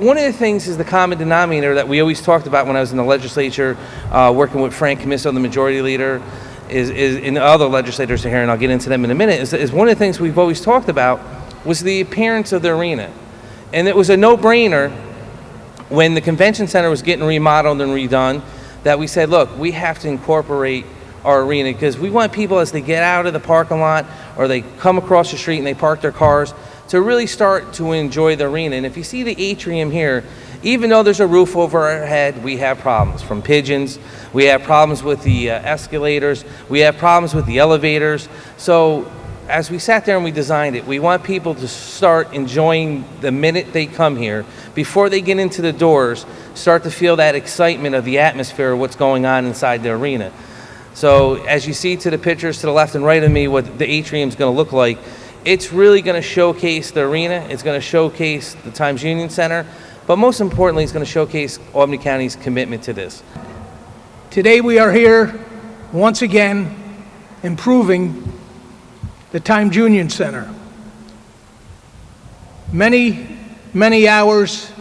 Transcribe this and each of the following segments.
One of the things is the common denominator that we always talked about when I was in the legislature, working with Frank Commisso, the majority leader, is and other legislators here, and I'll get into them in a minute, is one of the things we've always talked about was the appearance of the arena. And it was a no-brainer when the convention center was getting remodeled and redone that we said, look, we have to incorporate our arena because we want people as they get out of the parking lot or they come across the street and they park their cars to really start to enjoy the arena. And if you see the atrium here, even though there's a roof over our head, we have problems from pigeons, we have problems with the escalators, we have problems with the elevators. So as we sat there and we designed it, we want people to start enjoying the minute they come here, before they get into the doors, start to feel that excitement of the atmosphere of what's going on inside the arena. So as you see to the pictures to the left and right of me, what the atrium's gonna look like, it's really gonna showcase the arena, it's gonna showcase the Times Union Center, but most importantly, it's gonna showcase Albany County's commitment to this. Today we are here, once again, improving the Times Union Center. Many hours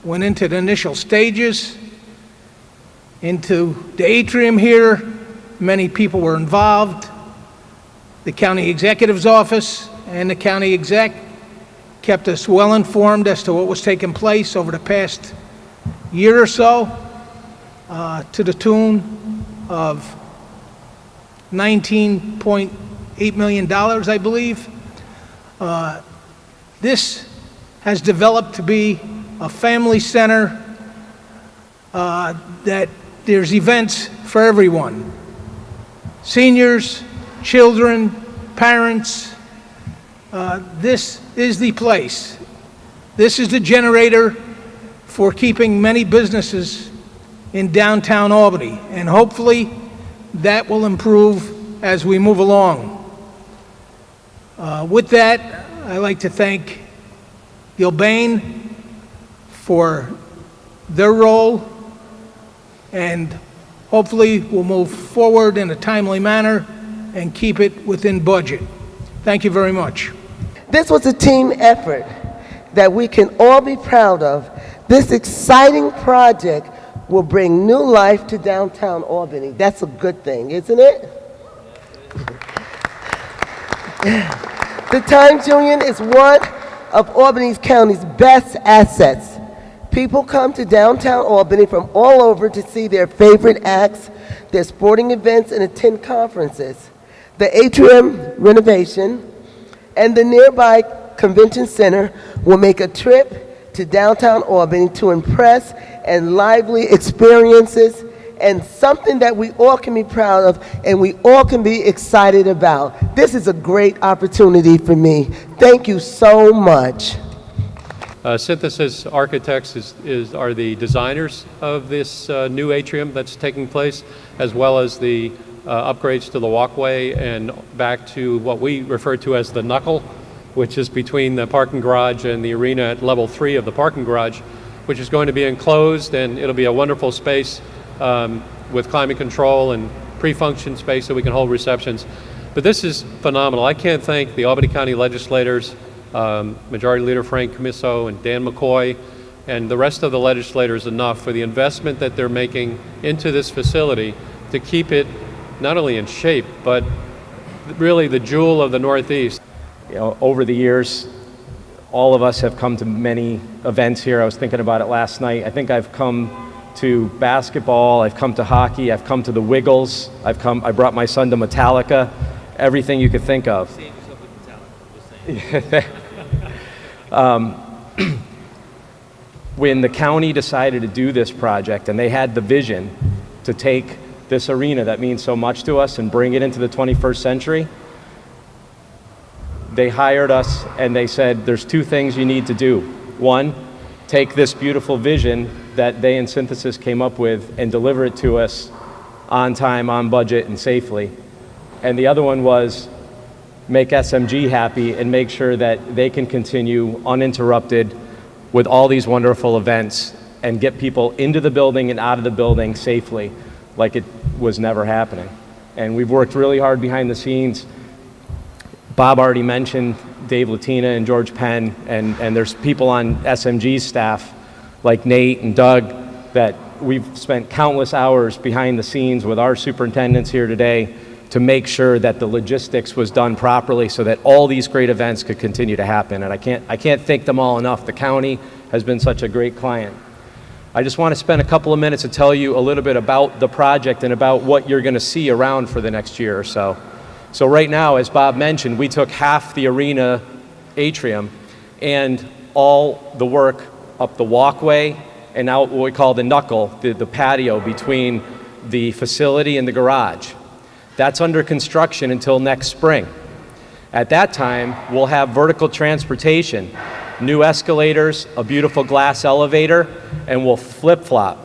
went into the initial stages, into the atrium here. Many people were involved. The county executive's office and the county exec kept us well informed as to what was taking place over the past year or so, to the tune of $19.8 million, I believe. This has developed to be a family center, that there's events for everyone. Seniors, children, parents. This is the place. This is the generator for keeping many businesses in downtown Albany, and hopefully that will improve as we move along. With that, I'd like to thank Gilbane for their role, and hopefully we'll move forward in a timely manner and keep it within budget. Thank you very much. This was a team effort that we can all be proud of. This exciting project will bring new life to downtown Albany. That's a good thing, isn't it? The Times Union is one of Albany County's best assets. People come to downtown Albany from all over to see their favorite acts, their sporting events, and attend conferences. The atrium renovation and the nearby convention center will make a trip to downtown Albany to impress and lively experiences, and something that we all can be proud of and we all can be excited about. This is a great opportunity for me. Thank you so much. Synthesis Architects are the designers of this new atrium that's taking place, as well as the upgrades to the walkway and back to what we refer to as the knuckle, which is between the parking garage and the arena at level 3 of the parking garage, which is going to be enclosed, and it'll be a wonderful space with climate control and pre-function space so we can hold receptions. But this is phenomenal. I can't thank the Albany County legislators, Majority Leader Frank Commisso and Dan McCoy, and the rest of the legislators enough for the investment that they're making into this facility to keep it not only in shape, but really the jewel of the Northeast. You know, over the years, all of us have come to many events here. I was thinking about it last night. I think I've come to basketball, I've come to hockey, I've come to the Wiggles, I brought my son to Metallica, everything you could think of. Save yourself with Metallica, I'm just saying. When the county decided to do this project and they had the vision to take this arena that means so much to us and bring it into the 21st century, they hired us and they said, there's two things you need to do. One, take this beautiful vision that they in Synthesis came up with and deliver it to us on time, on budget, and safely. And the other one was make SMG happy and make sure that they can continue uninterrupted with all these wonderful events and get people into the building and out of the building safely, like it was never happening. And we've worked really hard behind the scenes. Bob already mentioned Dave Latina and George Penn, and there's people on SMG's staff like Nate and Doug, that we've spent countless hours behind the scenes with our superintendents here today to make sure that the logistics was done properly so that all these great events could continue to happen. And I can't thank them all enough. The county has been such a great client. I just want to spend a couple of minutes to tell you a little bit about the project and about what you're going to see around for the next year or so. So right now, as Bob mentioned, we took half the arena atrium and all the work up the walkway and out what we call the knuckle, the patio between the facility and the garage. That's under construction until next spring. At that time, we'll have vertical transportation, new escalators, a beautiful glass elevator, and we'll flip-flop.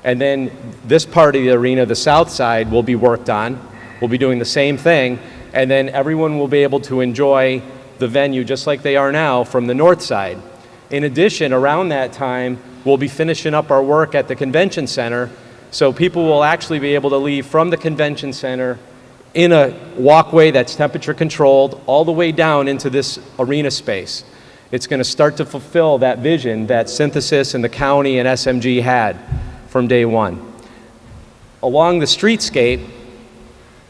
And then this part of the arena, the south side, will be worked on. We'll be doing the same thing, and then everyone will be able to enjoy the venue just like they are now from the north side. In addition, around that time, we'll be finishing up our work at the convention center, so people will actually be able to leave from the convention center in a walkway that's temperature controlled all the way down into this arena space. It's going to start to fulfill that vision that Synthesis and the county and SMG had from day one. Along the streetscape,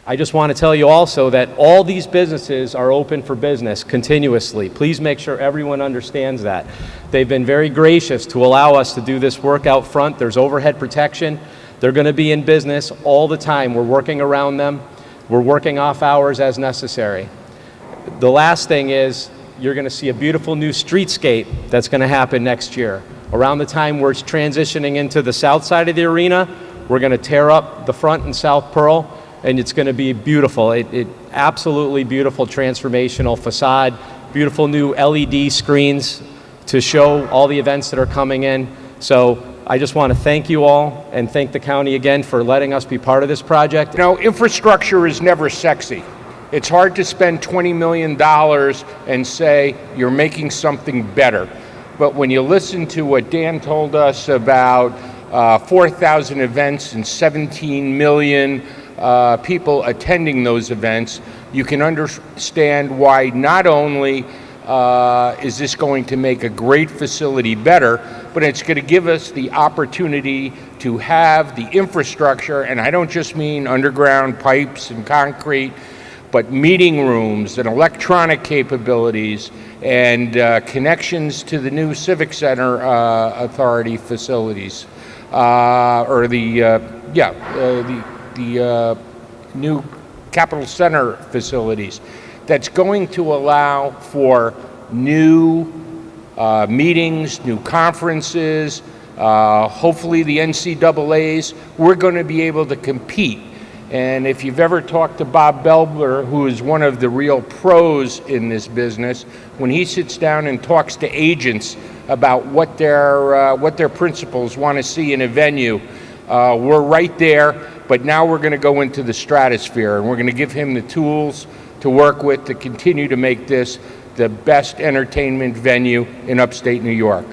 I just want to tell you also that all these businesses are open for business continuously. Please make sure everyone understands that. They've been very gracious to allow us to do this work out front. There's overhead protection. They're going to be in business all the time. We're working around them. We're working off hours as necessary. The last thing is you're going to see a beautiful new streetscape that's going to happen next year. Around the time we're transitioning into the south side of the arena, we're going to tear up the front and south Pearl, and it's going to be beautiful. It absolutely beautiful transformational facade, beautiful new LED screens to show all the events that are coming in. So I just want to thank you all and thank the county again for letting us be part of this project. You know, infrastructure is never sexy. It's hard to spend $20 million and say you're making something better. But when you listen to what Dan told us about 4,000 events and 17 million people attending those events, you can understand why not only is this going to make a great facility better, but it's going to give us the opportunity to have the infrastructure, and I don't just mean underground pipes and concrete, but meeting rooms and electronic capabilities and connections to the new Civic Center Authority facilities, or the new Capitol Center facilities. That's going to allow for new meetings, new conferences, hopefully the NCAAs. We're going to be able to compete. And if you've ever talked to Bob Belber, who is one of the real pros in this business, when he sits down and talks to agents about what their principals want to see in a venue, we're right there, but now we're going to go into the stratosphere, and we're going to give him the tools to work with to continue to make this the best entertainment venue in upstate New York.